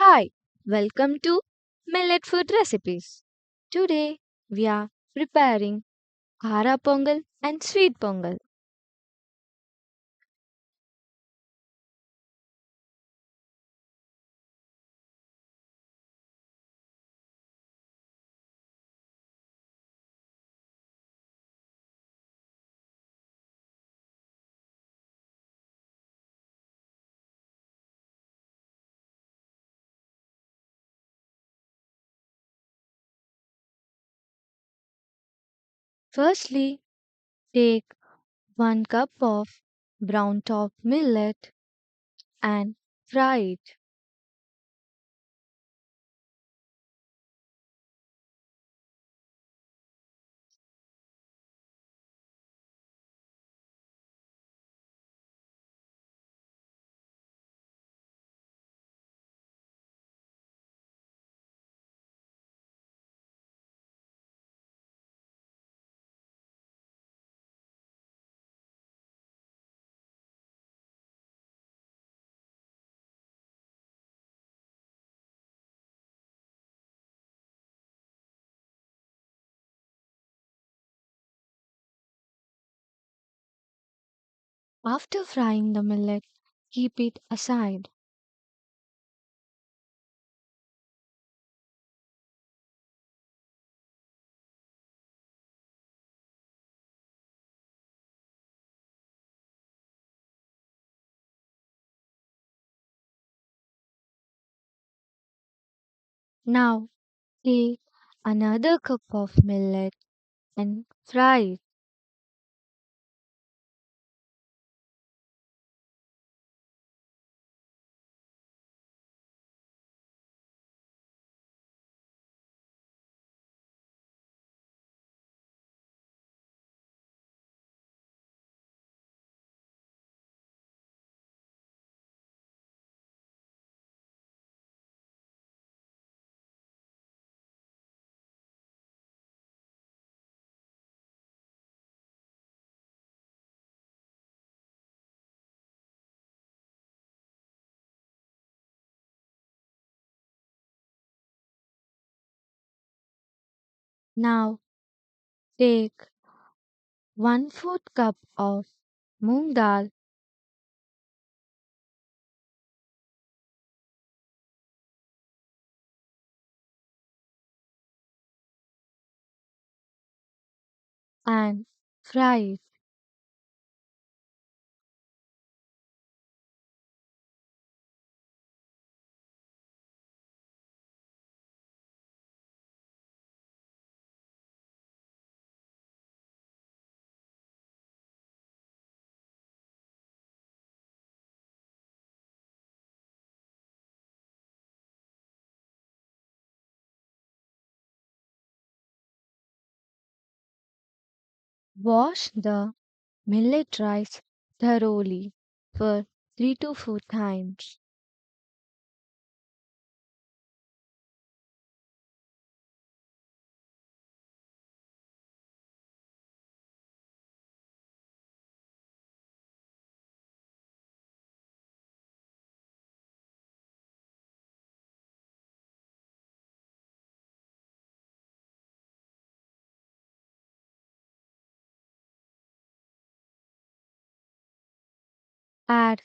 Hi, welcome to Millet Food Recipes. Today we are preparing Khara Pongal and Sweet Pongal. Firstly, take 1 cup of brown top millet and fry it. After frying the millet, keep it aside. Now, take another cup of millet and fry it. Now, take 1/4 cup of moong dal and fry it. Wash the millet rice thoroughly for 3 to 4 times. Add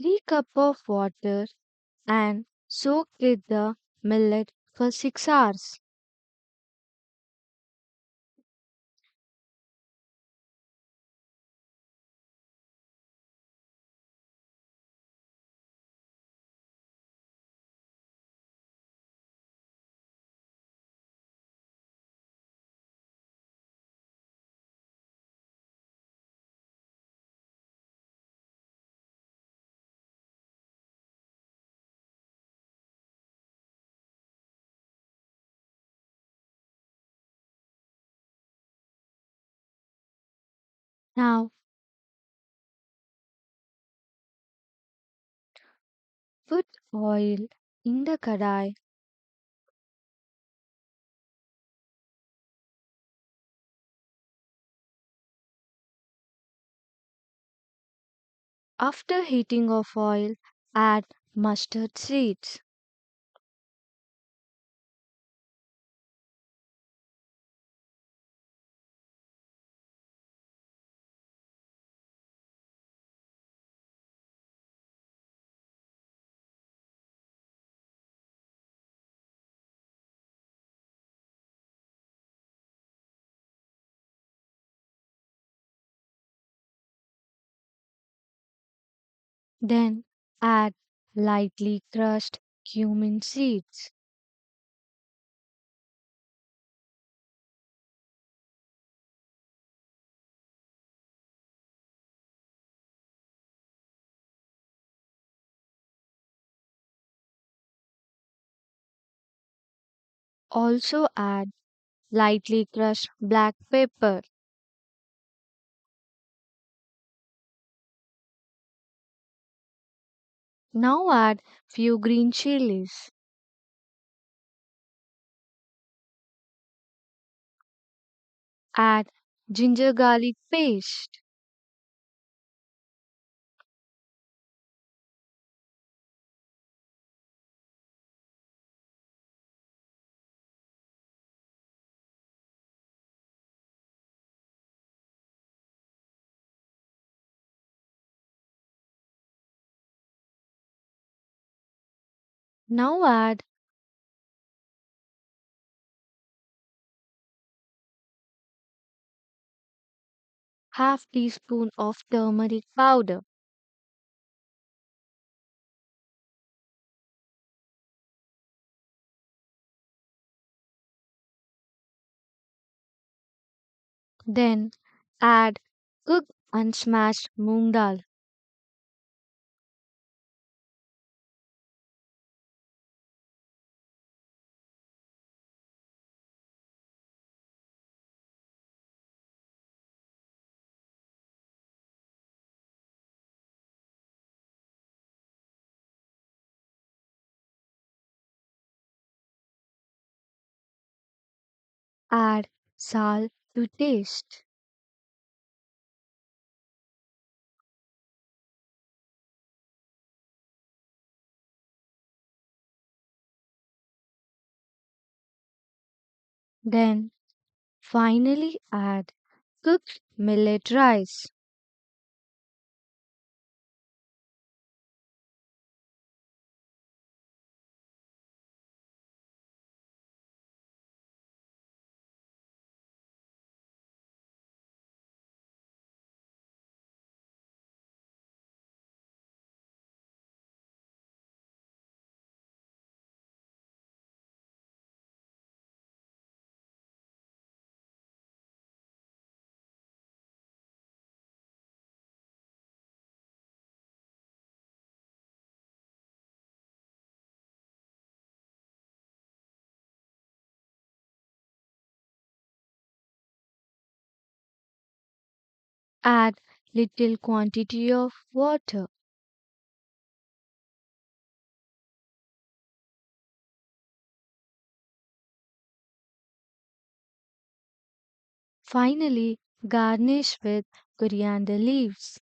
3 cups of water and soak with the millet for 6 hours. Now put oil in the kadai. After heating of oil, add mustard seeds. Then add lightly crushed cumin seeds. Also add lightly crushed black pepper. Now add few green chilies. Add ginger garlic paste. Now add half teaspoon of turmeric powder. Then add cooked and smashed moong dal. Add salt to taste. Then finally add cooked millet rice. Add little quantity of water. Finally, garnish with coriander leaves.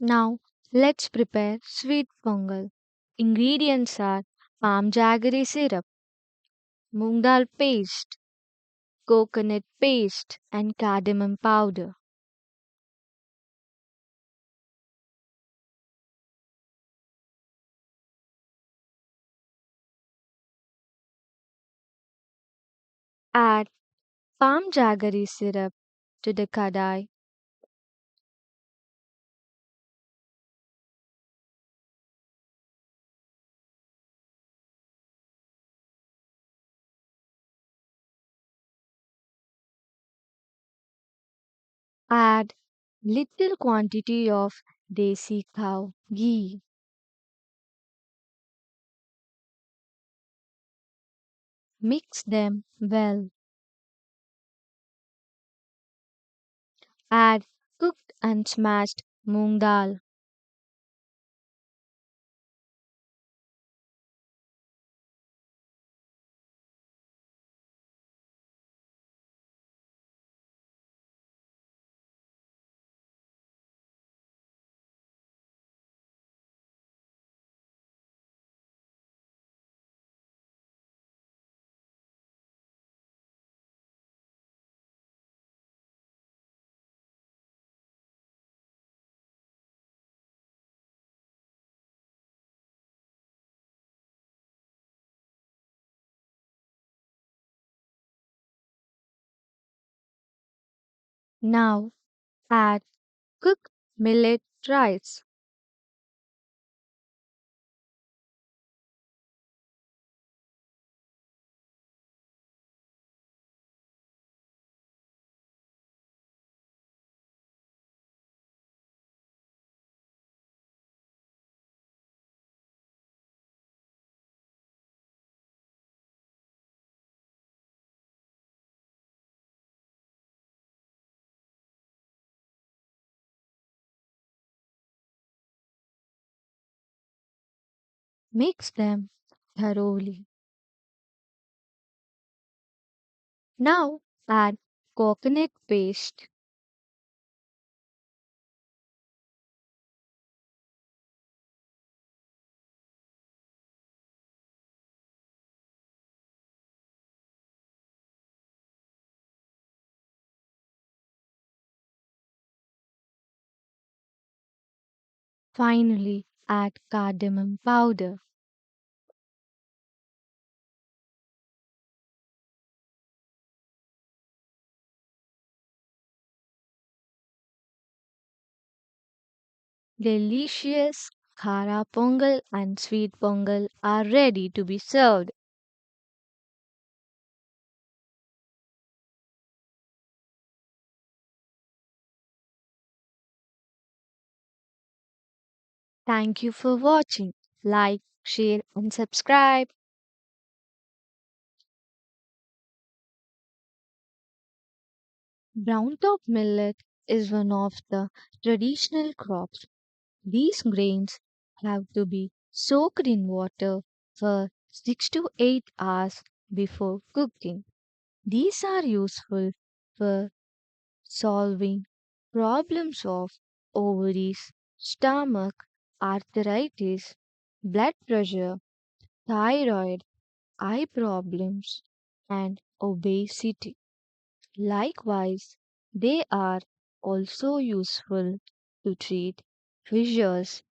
Now, let's prepare sweet pongal. Ingredients are palm jaggery syrup, moong dal paste, coconut paste, and cardamom powder. Add palm jaggery syrup to the kadai. Add little quantity of desi cow ghee. Mix them well. Add cooked and smashed moong dal. Now add cooked millet rice. Mix them thoroughly. Now add coconut paste. Finally, add cardamom powder. Delicious Khara Pongal and Sweet Pongal are ready to be served. Thank you for watching. Like, share, and subscribe. Brown top millet is one of the traditional crops. These grains have to be soaked in water for 6 to 8 hours before cooking. These are useful for solving problems of ovaries, stomach, arthritis, blood pressure, thyroid, eye problems, and obesity. Likewise, they are also useful to treat fissures,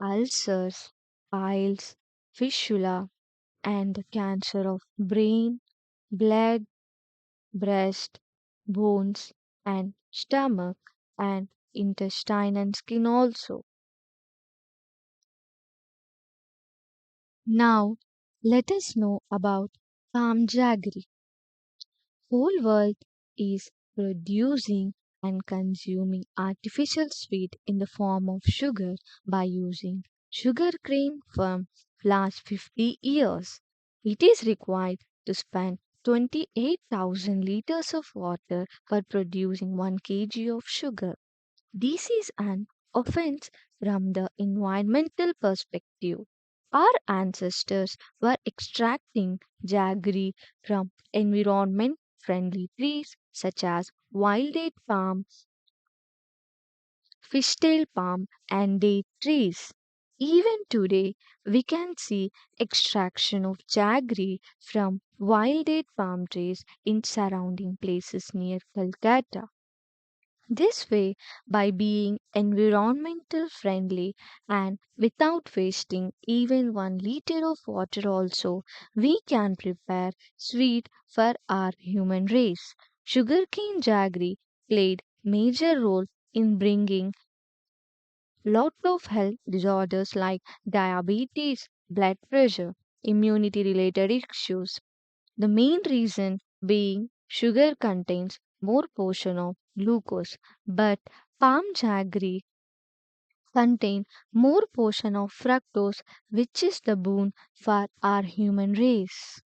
ulcers, piles, fistula, and the cancer of brain, blood, breast, bones, and stomach, and intestine and skin also. Now, let us know about farm jaggery. Whole world is producing and consuming artificial sweet in the form of sugar by using sugar cane from last 50 years. It is required to spend 28,000 liters of water for producing 1 kg of sugar. This is an offense from the environmental perspective. Our ancestors were extracting jaggery from environment friendly trees such as wild date palm, fishtail palm, and date trees. Even today, we can see extraction of jaggery from wild date palm trees in surrounding places near Calcutta. This way, by being environmental friendly and without wasting even 1 liter of water also, we can prepare sweet for our human race. Sugarcane jaggery played major role in bringing lot of health disorders like diabetes, blood pressure, immunity related issues. The main reason being sugar contains more portion of glucose, but palm jaggery contain more portion of fructose, which is the boon for our human race.